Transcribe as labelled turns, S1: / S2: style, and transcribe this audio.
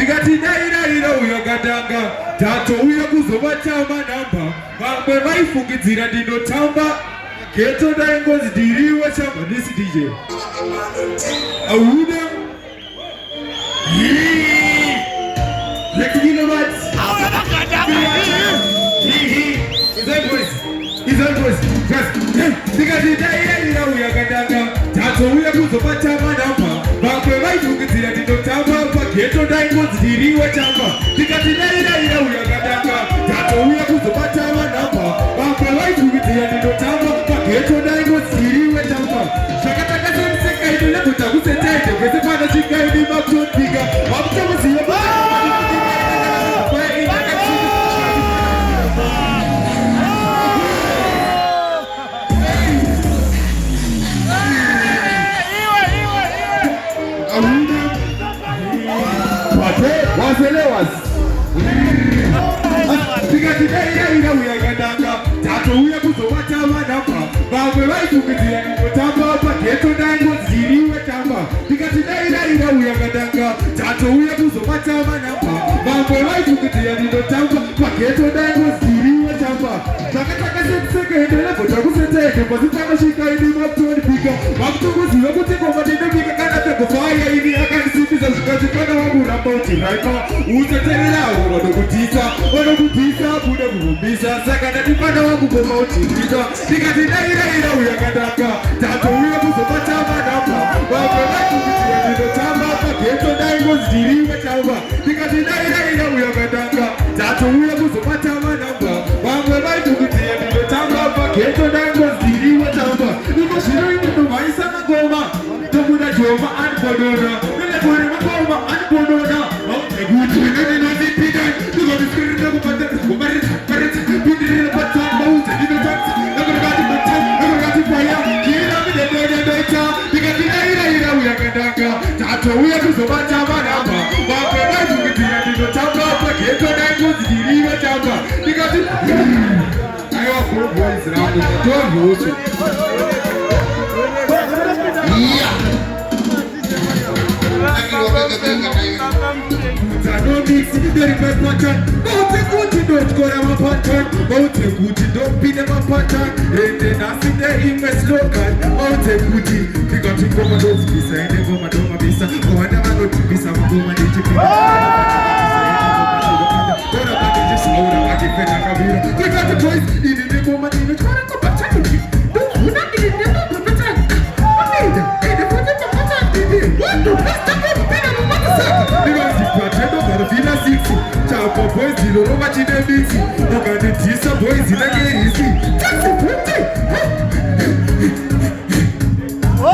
S1: Ndikati daira uyagadanga tato uya kuzovatama namba vamwe vaifungidzira ndinotamba geto daingozi ndiriwe chamba nisi DJ auna you know what? Is that voice? Ndikati daira uyagadanga tato uya kuzovatama namba vamwe vaifungidzira ndinotamba geto daingozi ndiriwe chamba ndikati daira uyagadanga tato uya kuzovatama namba vamwe vaifungidzira ndinotamba geto daingozi ndiriwe chamba zvakataka semusekaidi neguta kusetaide kwese pana chikaidi makutopiga vamutomuziva ndikati daira uyagadanga tato uya kuzovatama namba vamwe vaifungidzira ndinotamba pageto daingozi ndiriwe chamba ndikati daira uyagadanga tato uya kuzovatama namba vamwe vaifungidzira ndinotamba pageto daingozi ndiriwe chamba zvakataka semusekende nebvota kuseteke pasipanosvikaini makutonipika vakutongoziva kuti ngoma ndinobika kana pegofaya ini akandisimbisa zvikazvikana wangu ramauti raipa utetererawo vanokutisa bude kurumbisa saka ndadipana wangu komautirika ndikati daira uyagadanga tato uya kuzovatama namba vamwe vaifungidzira ndinotamba pageto daingozi ndiriwe chamba ndikati daira uyagadanga tato uya kuzovatama namba vamwe vaifungidzira ndinotamba pageto daingozi ndiriwe chamba imozvino inonomhaisana ngoma tobuda joma anibodona nelebore magoma anibodona ekuti inonozipida ndigodisirire kupata gomaretsa pindirire patamba uze ndinotatsa nakorokati matamba nakorokati paya kiramidedededeta ndikati daira uyagadanga tato uya kuzovatama namba vamwe vaifungidzira ndinotamba pageto daingozi ndiriwe chamba ndikati aiwa boys rano ndoryoso kuti ndopinde mapatani ende nasinde imwe slogan kuti ndikati ngoma ndozivisa ende ngoma ndomabisa wanda vanotibisa magoma ndechipinaaaaakifenakavira ndikati boys ini nengoma ndinotwara kobatani ndovhuna ini nemapapatani amida ende kuti mapatani ndinozipatendobharuvhina 6 chapa boys ndinorova chine mixi ukandidhisa boys inakerisi taxibuti
S2: Oh,